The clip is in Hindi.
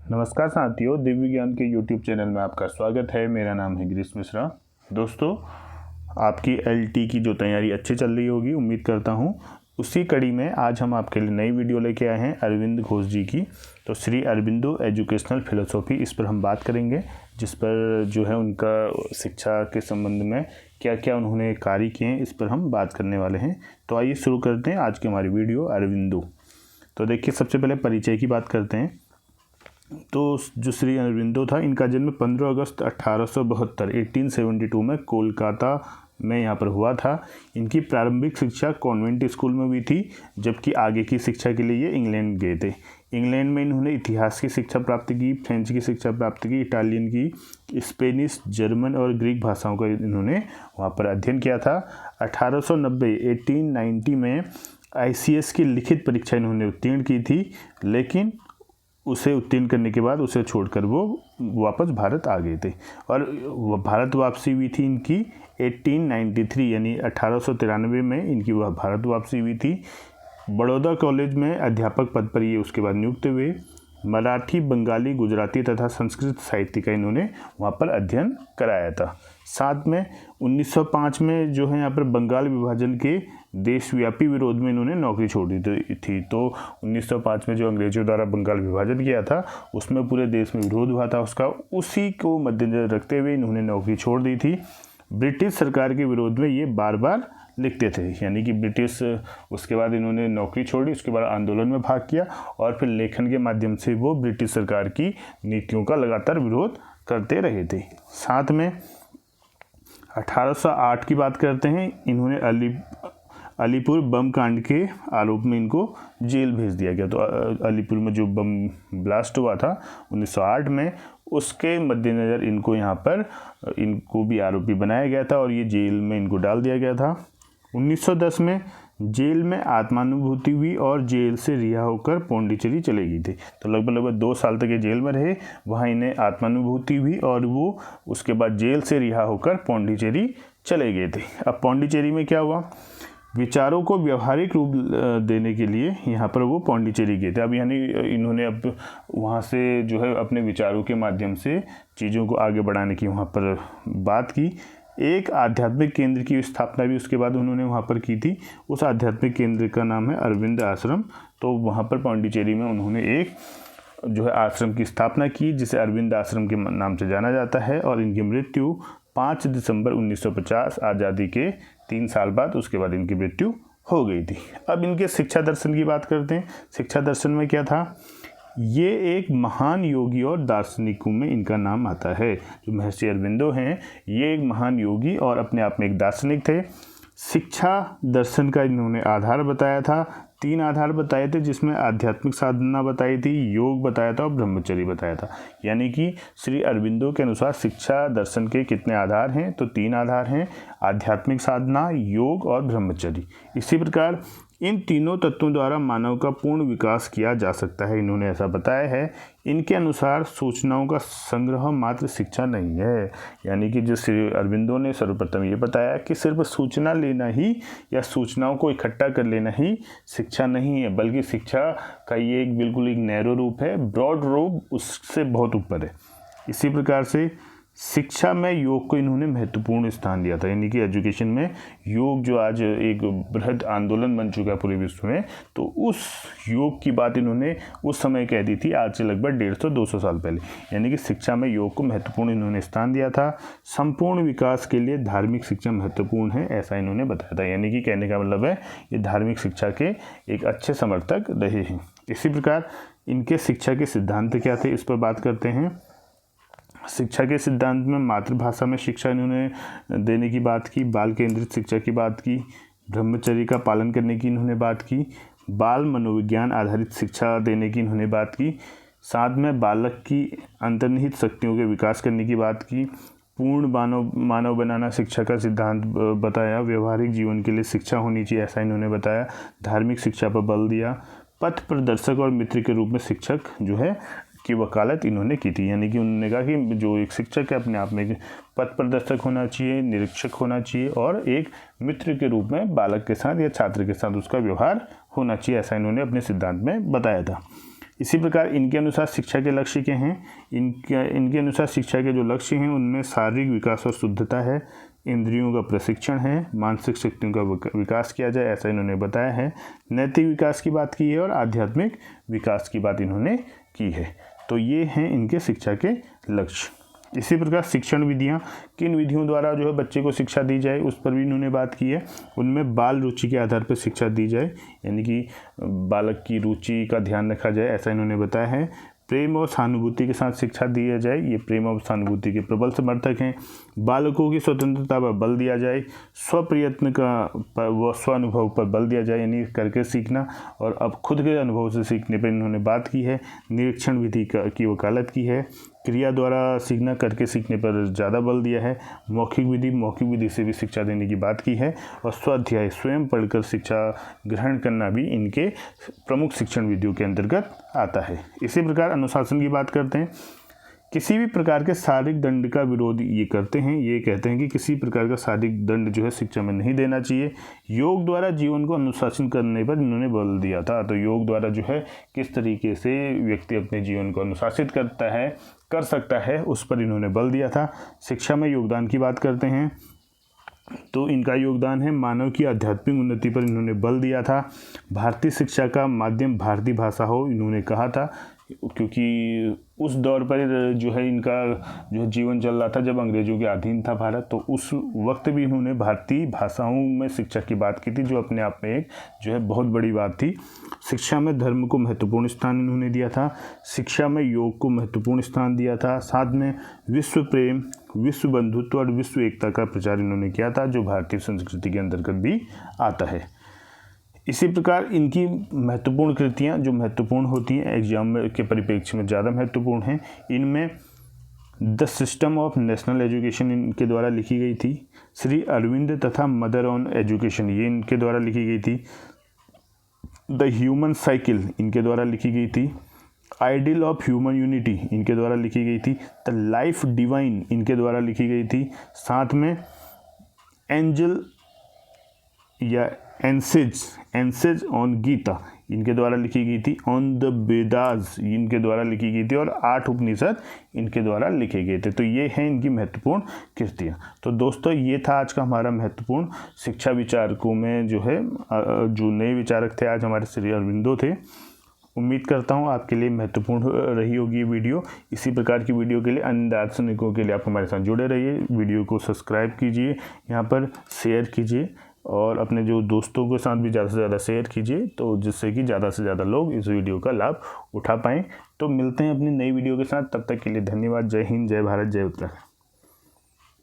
नमस्कार साथियों, दिव्य ज्ञान के YouTube चैनल में आपका स्वागत है। मेरा नाम है गिरीश मिश्रा। दोस्तों, आपकी LT की जो तैयारी अच्छी चल रही होगी, उम्मीद करता हूँ। उसी कड़ी में आज हम आपके लिए नई वीडियो लेके आए हैं अरविंद घोष जी की। तो श्री अरबिंदो एजुकेशनल फिलोसॉफी, इस पर हम बात करेंगे, जिस पर जो है उनका शिक्षा के संबंध में क्या क्या उन्होंने कार्य किए हैं, इस पर हम बात करने वाले हैं। तो आइए शुरू करते हैं आज की हमारी वीडियो अरविंदो। तो देखिए, सबसे पहले परिचय की बात करते हैं। तो जो श्री अरबिंदो था, इनका जन्म 15 अगस्त 1872 में कोलकाता में यहाँ पर हुआ था। इनकी प्रारंभिक शिक्षा कॉन्वेंट स्कूल में हुई थी, जबकि आगे की शिक्षा के लिए ये इंग्लैंड गए थे। इंग्लैंड में इन्होंने इतिहास की शिक्षा प्राप्त की, फ्रेंच की शिक्षा प्राप्त की, इटालियन की, स्पेनिश, जर्मन और ग्रीक भाषाओं का इन्होंने वहाँ पर अध्ययन किया था। 1890 में ICS की लिखित परीक्षा इन्होंने उत्तीर्ण की थी, लेकिन उसे उत्तीर्ण करने के बाद उसे छोड़कर वो वापस भारत आ गए थे। और भारत वापसी हुई थी इनकी 1893 यानी 1893 में इनकी वह भारत वापसी हुई थी। बड़ौदा कॉलेज में अध्यापक पद पर ये उसके बाद नियुक्त हुए। मराठी, बंगाली, गुजराती तथा संस्कृत साहित्य का इन्होंने वहाँ पर अध्ययन कराया था। साथ में 1905 में जो है यहाँ पर बंगाल विभाजन के देशव्यापी विरोध में इन्होंने नौकरी छोड़ दी थी। तो 1905 में जो अंग्रेजों द्वारा बंगाल विभाजन किया था, उसमें पूरे देश में विरोध हुआ था उसका, उसी को मद्देनजर रखते हुए इन्होंने नौकरी छोड़ दी थी। ब्रिटिश सरकार के विरोध में ये बार बार लिखते थे, यानी कि ब्रिटिश, उसके बाद इन्होंने नौकरी छोड़ी, उसके बाद आंदोलन में भाग किया और फिर लेखन के माध्यम से वो ब्रिटिश सरकार की नीतियों का लगातार विरोध करते रहे थे। साथ में 1808 की बात करते हैं, इन्होंने अलीपुर बम कांड के आरोप में इनको जेल भेज दिया गया। तो अलीपुर में जो बम ब्लास्ट हुआ था 1908 में, उसके मद्देनज़र इनको यहाँ पर इनको भी आरोपी बनाया गया था और ये जेल में इनको डाल दिया गया था। 1910 में जेल में आत्मानुभूति हुई और जेल से रिहा होकर पौंडीचेरी चले गई थी। तो लगभग 2 साल तक ये जेल में रहे, वहाँ इन्हें आत्मानुभूति हुई और वो उसके बाद जेल से रिहा होकर पौंडीचेरी चले गए थे। अब पौंडीचेरी में क्या हुआ, विचारों को व्यवहारिक रूप देने के लिए यहाँ पर वो पौंडीचेरी गए थे। अब यानी इन्होंने अब वहाँ से जो है अपने विचारों के माध्यम से चीज़ों को आगे बढ़ाने की वहाँ पर बात की। एक आध्यात्मिक केंद्र की स्थापना भी उसके बाद उन्होंने वहाँ पर की थी। उस आध्यात्मिक केंद्र का नाम है अरविंद आश्रम। तो वहाँ पर पौंडीचेरी में उन्होंने एक जो है आश्रम की स्थापना की, जिसे अरविंद आश्रम के नाम से जाना जाता है। और इनकी मृत्यु 5 दिसंबर 1950, आज़ादी के 3 साल बाद, उसके बाद इनकी मृत्यु हो गई थी। अब इनके शिक्षा दर्शन की बात करते हैं। शिक्षा दर्शन में क्या था, ये एक महान योगी और दार्शनिकों में इनका नाम आता है। जो महर्षि अरबिंदो हैं, ये एक महान योगी और अपने आप में एक दार्शनिक थे। शिक्षा दर्शन का इन्होंने आधार बताया था, 3 आधार बताए थे, जिसमें आध्यात्मिक साधना बताई थी, योग बताया था और ब्रह्मचर्य बताया था। यानी कि श्री अरबिंदो के अनुसार शिक्षा दर्शन के कितने आधार हैं, तो 3 आधार हैं, आध्यात्मिक साधना, योग और ब्रह्मचर्य। इसी प्रकार इन तीनों तत्वों द्वारा मानव का पूर्ण विकास किया जा सकता है, इन्होंने ऐसा बताया है। इनके अनुसार सूचनाओं का संग्रह मात्र शिक्षा नहीं है। यानी कि जो श्री अरबिंदो ने सर्वप्रथम ये बताया कि सिर्फ सूचना लेना ही या सूचनाओं को इकट्ठा कर लेना ही शिक्षा नहीं है, बल्कि शिक्षा का ये एक बिल्कुल एक नैरो रूप है, ब्रॉड रूप उससे बहुत ऊपर है। इसी प्रकार से शिक्षा में योग को इन्होंने महत्वपूर्ण स्थान दिया था। यानी कि एजुकेशन में योग जो आज एक बृहद आंदोलन बन चुका है पूरे विश्व में, तो उस योग की बात इन्होंने उस समय कह दी थी, आज से लगभग 150-200 साल पहले। यानी कि शिक्षा में योग को महत्वपूर्ण इन्होंने स्थान दिया था। संपूर्ण विकास के लिए धार्मिक शिक्षा महत्वपूर्ण है, ऐसा इन्होंने बताया था। यानी कि कहने का मतलब है, ये धार्मिक शिक्षा के एक अच्छे समर्थक रहे हैं। इसी प्रकार इनके शिक्षा के सिद्धांत क्या थे, इस पर बात करते हैं। शिक्षा के सिद्धांत में मातृभाषा में शिक्षा इन्होंने देने की बात की, बाल केंद्रित शिक्षा की बात की, ब्रह्मचर्य का पालन करने की इन्होंने बात की, बाल मनोविज्ञान आधारित शिक्षा देने की इन्होंने बात की, साथ में बालक की अंतर्निहित शक्तियों के विकास करने की बात की, पूर्ण मानव बनाना शिक्षा का सिद्धांत बताया, व्यवहारिक जीवन के लिए शिक्षा होनी चाहिए, ऐसा इन्होंने बताया, धार्मिक शिक्षा पर बल दिया, पथ प्रदर्शक और मित्र के रूप में शिक्षक जो है की वकालत इन्होंने की थी। यानी कि उन्होंने कहा कि जो एक शिक्षक है अपने आप में पथ प्रदर्शक होना चाहिए, निरीक्षक होना चाहिए और एक मित्र के रूप में बालक के साथ या छात्र के साथ उसका व्यवहार होना चाहिए, ऐसा इन्होंने अपने सिद्धांत में बताया था। इसी प्रकार इनके अनुसार शिक्षा के लक्ष्य क्या हैं? इनके अनुसार शिक्षा के जो लक्ष्य हैं उनमें शारीरिक विकास और शुद्धता है, इंद्रियों का प्रशिक्षण है, मानसिक शक्तियों का विकास किया जाए, ऐसा इन्होंने बताया है, नैतिक विकास की बात की है और आध्यात्मिक विकास की बात इन्होंने की है। तो ये हैं इनके शिक्षा के लक्ष्य। इसी प्रकार शिक्षण विधियाँ, किन विधियों द्वारा जो है बच्चे को शिक्षा दी जाए उस पर भी इन्होंने बात की है। उनमें बाल रुचि के आधार पर शिक्षा दी जाए, यानी कि बालक की रुचि का ध्यान रखा जाए, ऐसा इन्होंने बताया है। प्रेम और सहानुभूति के साथ शिक्षा दी जाए, ये प्रेम और सहानुभूति के प्रबल समर्थक हैं। बालकों की स्वतंत्रता पर बल दिया जाए, स्वप्रयत्न व स्वानुभव पर बल दिया जाए, यानी करके सीखना, और अब खुद के अनुभव से सीखने पर इन्होंने बात की है। निरीक्षण विधि की वकालत की है। क्रिया द्वारा सीखना, करके सीखने पर ज़्यादा बल दिया है। मौखिक विधि से भी शिक्षा देने की बात की है। और स्वाध्याय, स्वयं पढ़कर शिक्षा ग्रहण करना भी इनके प्रमुख शिक्षण विधियों के अंतर्गत आता है। इसी प्रकार अनुशासन की बात करते हैं। किसी भी प्रकार के शारीरिक दंड का विरोध ये करते हैं। ये कहते हैं कि किसी प्रकार का शारीरिक दंड जो है शिक्षा में नहीं देना चाहिए। योग द्वारा जीवन को अनुशासन करने पर इन्होंने बल दिया था। तो योग द्वारा जो है किस तरीके से व्यक्ति अपने जीवन को अनुशासित कर सकता है उस पर इन्होंने बल दिया था। शिक्षा में योगदान की बात करते हैं तो इनका योगदान है मानव की आध्यात्मिक उन्नति पर इन्होंने बल दिया था। भारतीय शिक्षा का माध्यम भारतीय भाषा हो, इन्होंने कहा था, क्योंकि उस दौर पर जो है इनका जो जीवन चल रहा था जब अंग्रेजों के अधीन था भारत, तो उस वक्त भी इन्होंने भारतीय भाषाओं में शिक्षा की बात की थी, जो अपने आप में एक जो है बहुत बड़ी बात थी। शिक्षा में धर्म को महत्वपूर्ण स्थान इन्होंने दिया था। शिक्षा में योग को महत्वपूर्ण स्थान दिया था। साथ में विश्व प्रेम, विश्व बंधुत्व और विश्व एकता का प्रचार इन्होंने किया था, जो भारतीय संस्कृति के अंतर्गत भी आता है। इसी प्रकार इनकी महत्वपूर्ण कृतियाँ जो महत्वपूर्ण होती हैं, एग्जाम के परिप्रेक्ष्य में ज़्यादा महत्वपूर्ण हैं, इनमें the system of national education इनके द्वारा लिखी गई थी। श्री अरविंद तथा मदर ऑन एजुकेशन ये इनके द्वारा लिखी गई थी। द ह्यूमन साइकिल इनके द्वारा लिखी गई थी। आइडियल ऑफ ह्यूमन यूनिटी इनके द्वारा लिखी गई थी। द लाइफ डिवाइन इनके द्वारा लिखी गई थी। साथ में एंजल या एंसेज ऑन गीता इनके द्वारा लिखी गई थी। ऑन द वेदास इनके द्वारा लिखी गई थी। और 8 उपनिषद इनके द्वारा लिखे गए थे। तो ये हैं इनकी महत्वपूर्ण कृतियाँ। तो दोस्तों ये था आज का हमारा महत्वपूर्ण शिक्षा विचारकों में जो है जो नए विचारक थे आज हमारे श्री अरविंदो थे। उम्मीद करता हूँ आपके लिए महत्वपूर्ण रही होगी ये वीडियो। इसी प्रकार की वीडियो के लिए, अन्य दार्शनिकों के लिए आप हमारे साथ जुड़े रहिए। वीडियो को सब्सक्राइब कीजिए, यहाँ पर शेयर कीजिए और अपने जो दोस्तों के साथ भी ज़्यादा से ज़्यादा शेयर कीजिए, तो जिससे कि ज़्यादा से ज़्यादा लोग इस वीडियो का लाभ उठा पाएँ। तो मिलते हैं अपनी नई वीडियो के साथ, तब तक के लिए धन्यवाद। जय हिंद, जय भारत, जय उत्तराखंड।